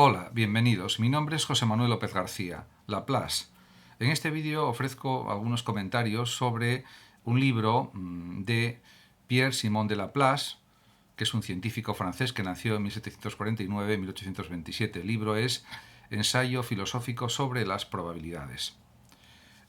Hola, bienvenidos. Mi nombre es José Manuel López García, Laplace. En este vídeo ofrezco algunos comentarios sobre un libro de Pierre-Simon de Laplace, que es un científico francés que nació en 1749-1827. El libro es Ensayo filosófico sobre las probabilidades.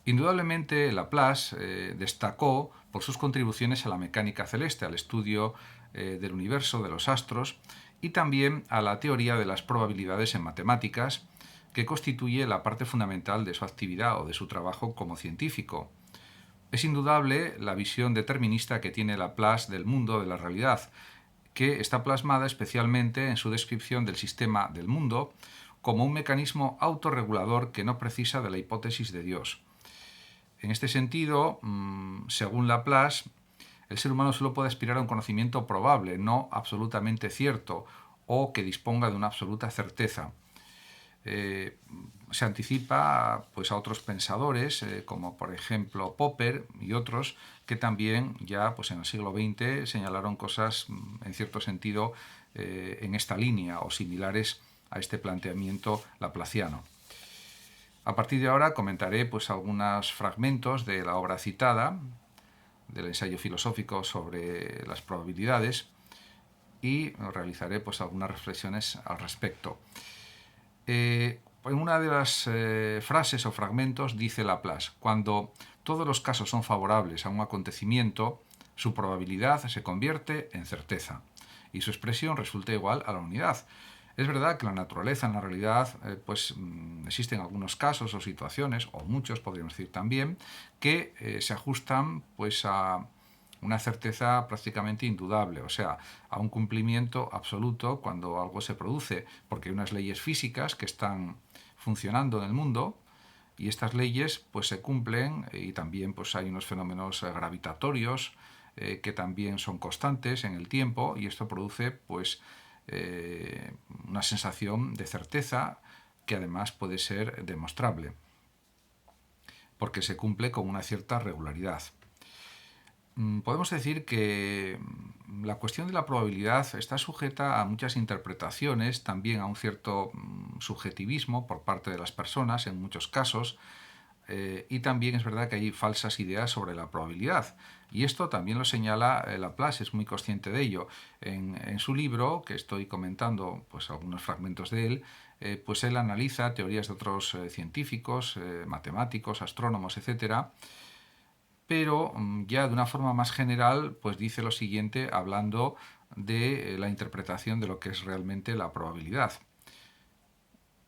Indudablemente, Laplace destacó por sus contribuciones a la mecánica celeste, al estudio del universo, de los astros, y también a la teoría de las probabilidades en matemáticas, que constituye la parte fundamental de su actividad o de su trabajo como científico. Es indudable la visión determinista que tiene Laplace del mundo, de la realidad, que está plasmada especialmente en su descripción del sistema del mundo como un mecanismo autorregulador que no precisa de la hipótesis de Dios. En este sentido, según Laplace, el ser humano solo puede aspirar a un conocimiento probable, no absolutamente cierto, o que disponga de una absoluta certeza. Se anticipa pues, a otros pensadores, como por ejemplo Popper y otros, que también ya pues, en el siglo XX señalaron cosas, en cierto sentido, en esta línea o similares a este planteamiento laplaciano. A partir de ahora comentaré pues, algunos fragmentos de la obra citada, del ensayo filosófico sobre las probabilidades, y realizaré pues, algunas reflexiones al respecto. En una de las frases o fragmentos dice Laplace: cuando todos los casos son favorables a un acontecimiento, su probabilidad se convierte en certeza y su expresión resulta igual a la unidad. Es verdad que la naturaleza, en la realidad, existen algunos casos o situaciones, o muchos podríamos decir también, que se ajustan pues, a una certeza prácticamente indudable, o sea, a un cumplimiento absoluto cuando algo se produce, porque hay unas leyes físicas que están funcionando en el mundo y estas leyes pues se cumplen, y también pues hay unos fenómenos gravitatorios que también son constantes en el tiempo, y esto produce pues una sensación de certeza que además puede ser demostrable porque se cumple con una cierta regularidad. Podemos decir que la cuestión de la probabilidad está sujeta a muchas interpretaciones, también a un cierto subjetivismo por parte de las personas en muchos casos, y también es verdad que hay falsas ideas sobre la probabilidad. Y esto también lo señala Laplace, es muy consciente de ello. En su libro, que estoy comentando pues, algunos fragmentos de él, pues él analiza teorías de otros científicos, matemáticos, astrónomos, etcétera, pero ya de una forma más general, pues dice lo siguiente hablando de la interpretación de lo que es realmente la probabilidad.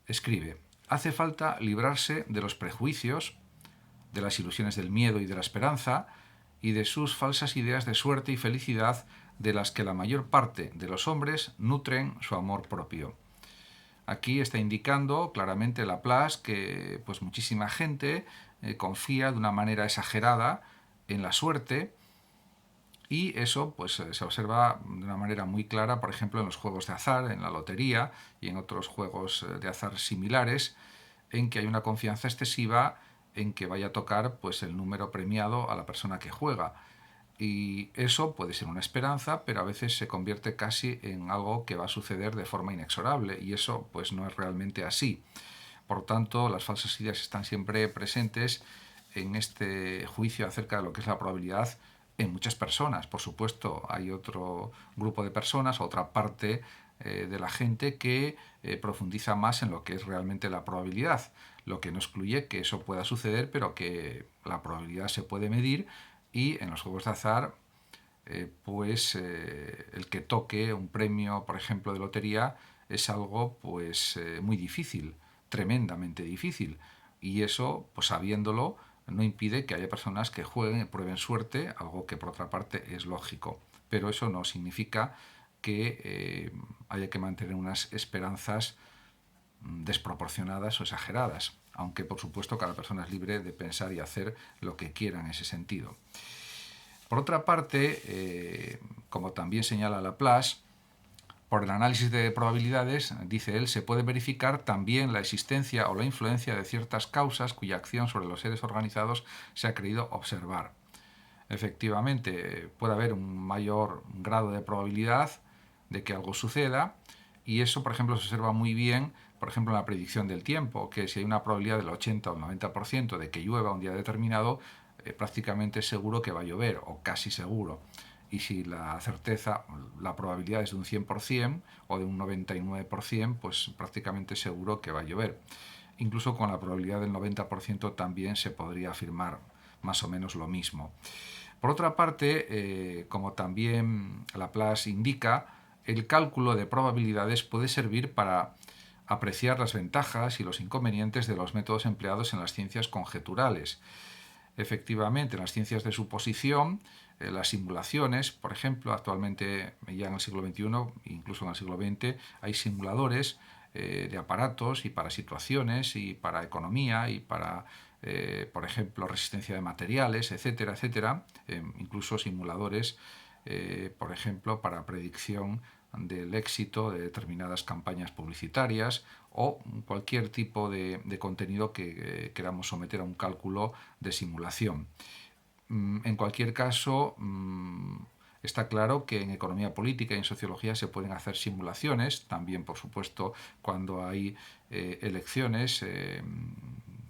Escribe: hace falta librarse de los prejuicios, de las ilusiones del miedo y de la esperanza, y de sus falsas ideas de suerte y felicidad de las que la mayor parte de los hombres nutren su amor propio. Aquí está indicando claramente Laplace que pues, muchísima gente confía de una manera exagerada en la suerte, y eso pues, se observa de una manera muy clara, por ejemplo, en los juegos de azar, en la lotería y en otros juegos de azar similares, en que hay una confianza excesiva en que vaya a tocar pues, el número premiado a la persona que juega. Y eso puede ser una esperanza, pero a veces se convierte casi en algo que va a suceder de forma inexorable, y eso pues no es realmente así. Por tanto, las falsas ideas están siempre presentes en este juicio acerca de lo que es la probabilidad en muchas personas. Por supuesto, hay otro grupo de personas, otra parte de la gente que profundiza más en lo que es realmente la probabilidad, lo que no excluye que eso pueda suceder, pero que la probabilidad se puede medir, y en los juegos de azar el que toque un premio, por ejemplo, de lotería, es algo pues muy difícil, tremendamente difícil, y eso, pues sabiéndolo, no impide que haya personas que jueguen, prueben suerte, algo que por otra parte es lógico, pero eso no significa que haya que mantener unas esperanzas desproporcionadas o exageradas, aunque por supuesto cada persona es libre de pensar y hacer lo que quiera en ese sentido. Por otra parte, como también señala Laplace, por el análisis de probabilidades, dice él, se puede verificar también la existencia o la influencia de ciertas causas cuya acción sobre los seres organizados se ha creído observar. Efectivamente, puede haber un mayor grado de probabilidad de que algo suceda, Y eso, por ejemplo, se observa muy bien, por ejemplo, en la predicción del tiempo, que si hay una probabilidad del 80 o el 90% de que llueva un día determinado, prácticamente es seguro que va a llover, o casi seguro. Y si la certeza, la probabilidad es de un 100% o de un 99%, pues prácticamente seguro que va a llover. Incluso con la probabilidad del 90% también se podría afirmar más o menos lo mismo. Por otra parte, como también Laplace indica, el cálculo de probabilidades puede servir para apreciar las ventajas y los inconvenientes de los métodos empleados en las ciencias conjeturales. Efectivamente, en las ciencias de suposición, las simulaciones, por ejemplo, actualmente ya en el siglo XXI, incluso en el siglo XX, hay simuladores de aparatos y para situaciones y para economía y para, por ejemplo, resistencia de materiales, etcétera, etcétera. Incluso simuladores, por ejemplo, para predicción del éxito de determinadas campañas publicitarias o cualquier tipo de contenido que queramos someter a un cálculo de simulación. En cualquier caso, está claro que en economía política y en sociología se pueden hacer simulaciones, también por supuesto cuando hay elecciones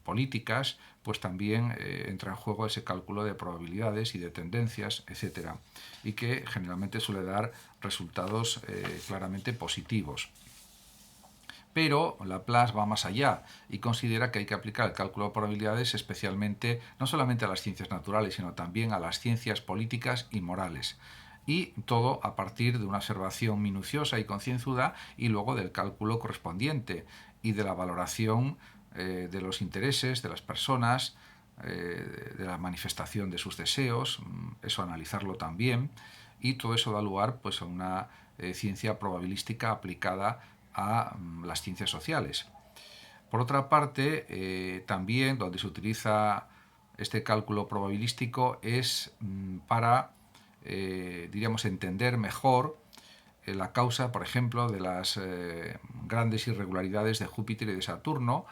políticas, pues también entra en juego ese cálculo de probabilidades y de tendencias, etcétera, y que generalmente suele dar resultados claramente positivos. Pero Laplace va más allá y considera que hay que aplicar el cálculo de probabilidades especialmente no solamente a las ciencias naturales, sino también a las ciencias políticas y morales. Y todo a partir de una observación minuciosa y concienzuda y luego del cálculo correspondiente y de la valoración de los intereses de las personas, de la manifestación de sus deseos, eso analizarlo también, y todo eso da lugar pues, a una ciencia probabilística aplicada a las ciencias sociales. Por otra parte, también donde se utiliza este cálculo probabilístico es para, diríamos, entender mejor la causa, por ejemplo, de las grandes irregularidades de Júpiter y de Saturno,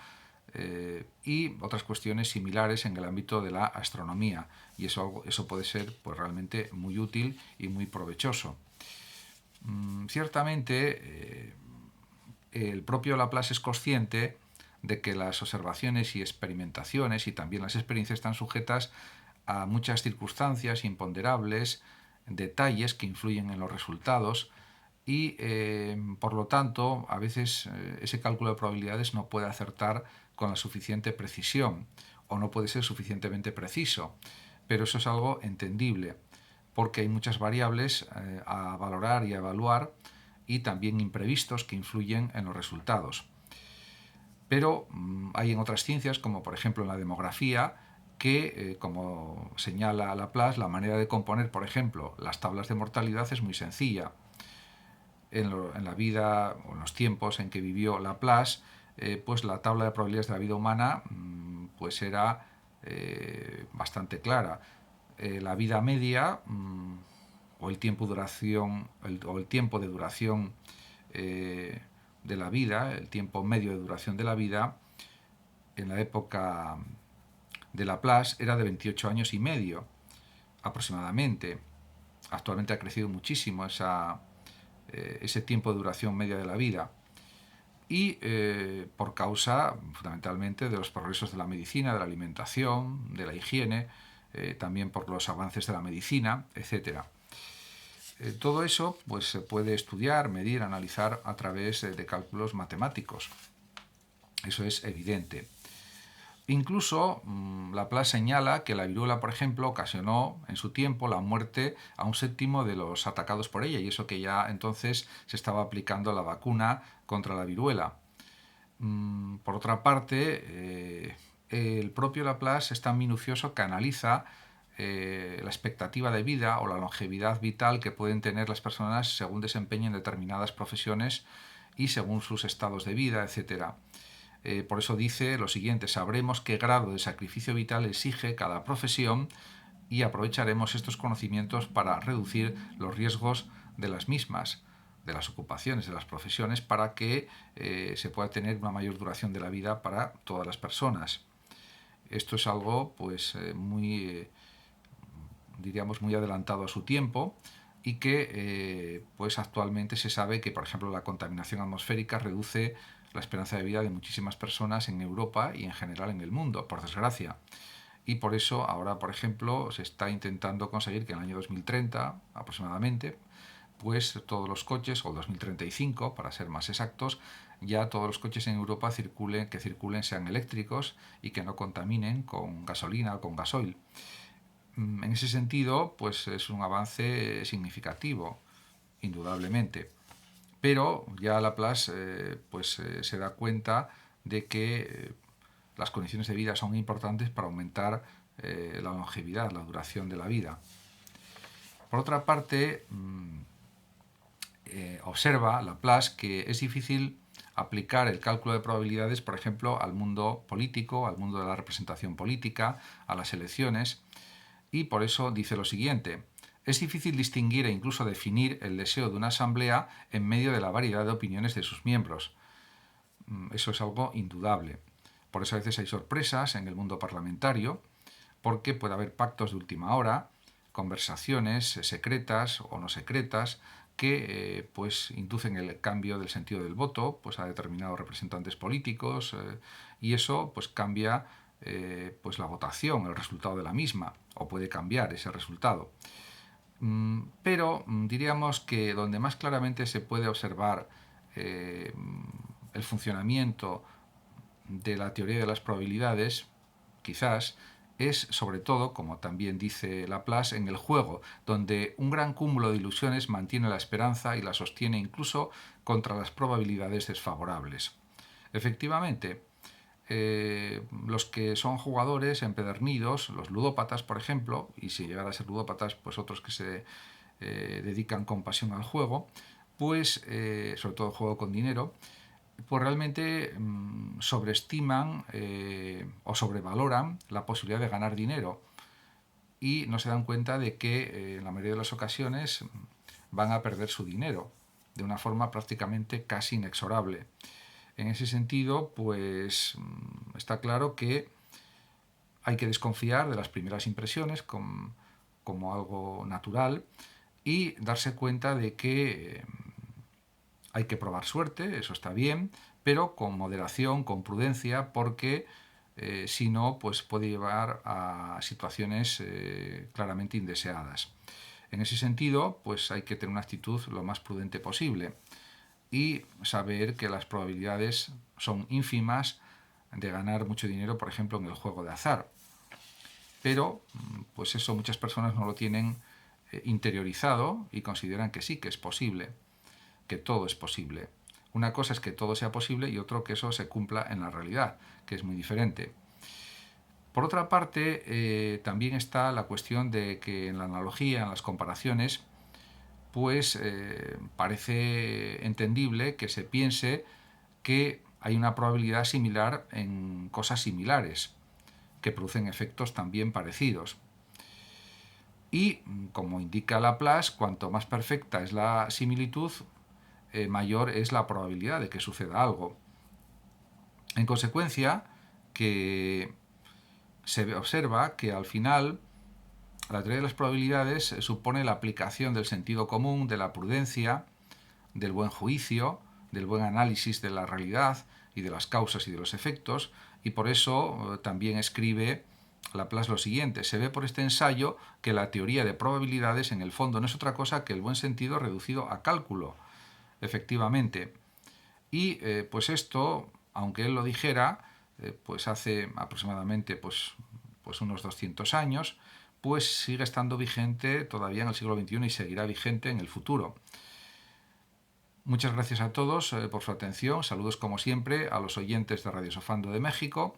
y otras cuestiones similares en el ámbito de la astronomía. Y eso puede ser pues, realmente muy útil y muy provechoso. Ciertamente, el propio Laplace es consciente de que las observaciones y experimentaciones y también las experiencias están sujetas a muchas circunstancias imponderables, detalles que influyen en los resultados y por lo tanto a veces ese cálculo de probabilidades no puede acertar con la suficiente precisión o no puede ser suficientemente preciso, pero eso es algo entendible porque hay muchas variables a valorar y a evaluar y también imprevistos que influyen en los resultados. Pero hay en otras ciencias, como por ejemplo en la demografía, que, como señala Laplace, la manera de componer, por ejemplo, las tablas de mortalidad es muy sencilla. En la vida o en los tiempos en que vivió Laplace, pues la tabla de probabilidades de la vida humana pues era bastante clara. La vida media o el tiempo de duración de la vida, el tiempo medio de duración de la vida, en la época de Laplace era de 28 años y medio aproximadamente. Actualmente ha crecido muchísimo ese tiempo de duración media de la vida. Y por causa fundamentalmente de los progresos de la medicina, de la alimentación, de la higiene, también por los avances de la medicina, etc. Todo eso pues, se puede estudiar, medir, analizar a través de cálculos matemáticos. Eso es evidente. Incluso Laplace señala que la viruela, por ejemplo, ocasionó en su tiempo la muerte a 1/7 de los atacados por ella, y eso que ya entonces se estaba aplicando la vacuna contra la viruela. Por otra parte, el propio Laplace es tan minucioso que analiza la expectativa de vida o la longevidad vital que pueden tener las personas según desempeñen determinadas profesiones y según sus estados de vida, etc. Por eso dice lo siguiente: sabremos qué grado de sacrificio vital exige cada profesión y aprovecharemos estos conocimientos para reducir los riesgos de las mismas, de las ocupaciones, de las profesiones, para que se pueda tener una mayor duración de la vida para todas las personas. Esto es algo pues muy, diríamos, muy adelantado a su tiempo, y que pues actualmente se sabe que, por ejemplo, la contaminación atmosférica reduce la esperanza de vida de muchísimas personas en Europa y en general en el mundo, por desgracia. Y por eso ahora, por ejemplo, se está intentando conseguir que en el año 2030 aproximadamente, pues todos los coches, o 2035 para ser más exactos, ya todos los coches en Europa que circulen sean eléctricos y que no contaminen con gasolina o con gasoil. En ese sentido, pues es un avance significativo, indudablemente. Pero ya Laplace se da cuenta de que las condiciones de vida son importantes para aumentar la longevidad, la duración de la vida. Por otra parte, observa Laplace que es difícil aplicar el cálculo de probabilidades, por ejemplo, al mundo político, al mundo de la representación política, a las elecciones, y por eso dice lo siguiente: es difícil distinguir e incluso definir el deseo de una asamblea en medio de la variedad de opiniones de sus miembros. Eso es algo indudable. Por eso a veces hay sorpresas en el mundo parlamentario, porque puede haber pactos de última hora, conversaciones secretas o no secretas que pues inducen el cambio del sentido del voto pues a determinados representantes políticos, y eso pues cambia pues la votación, el resultado de la misma, o puede cambiar ese resultado. Pero diríamos que donde más claramente se puede observar el funcionamiento de la teoría de las probabilidades, quizás, es sobre todo, como también dice Laplace, en el juego, donde un gran cúmulo de ilusiones mantiene la esperanza y la sostiene incluso contra las probabilidades desfavorables. Efectivamente, los que son jugadores empedernidos, los ludópatas, por ejemplo, y si llegan a ser ludópatas, pues otros que se dedican con pasión al juego, pues sobre todo el juego con dinero, pues realmente sobreestiman o sobrevaloran la posibilidad de ganar dinero y no se dan cuenta de que en la mayoría de las ocasiones van a perder su dinero de una forma prácticamente casi inexorable. En ese sentido, pues está claro que hay que desconfiar de las primeras impresiones como algo natural y darse cuenta de que hay que probar suerte, eso está bien, pero con moderación, con prudencia, porque si no, pues puede llevar a situaciones claramente indeseadas. En ese sentido, pues hay que tener una actitud lo más prudente posible y saber que las probabilidades son ínfimas de ganar mucho dinero, por ejemplo, en el juego de azar. Pero, pues eso muchas personas no lo tienen interiorizado y consideran que sí, que es posible, que todo es posible. Una cosa es que todo sea posible y otro que eso se cumpla en la realidad, que es muy diferente. Por otra parte, también está la cuestión de que en la analogía, en las comparaciones, pues parece entendible que se piense que hay una probabilidad similar en cosas similares, que producen efectos también parecidos. Y, como indica Laplace, cuanto más perfecta es la similitud, mayor es la probabilidad de que suceda algo. En consecuencia, que se observa que al final la teoría de las probabilidades supone la aplicación del sentido común, de la prudencia, del buen juicio, del buen análisis de la realidad y de las causas y de los efectos, y por eso también escribe Laplace lo siguiente: se ve por este ensayo que la teoría de probabilidades en el fondo no es otra cosa que el buen sentido reducido a cálculo. Efectivamente. Y pues esto, aunque él lo dijera, pues hace aproximadamente pues unos 200 años, pues sigue estando vigente todavía en el siglo XXI y seguirá vigente en el futuro. Muchas gracias a todos por su atención. Saludos como siempre a los oyentes de Radio Sofando de México.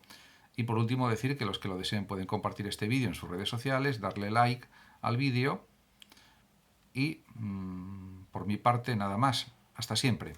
Y por último decir que los que lo deseen pueden compartir este vídeo en sus redes sociales, darle like al vídeo y por mi parte nada más. Hasta siempre.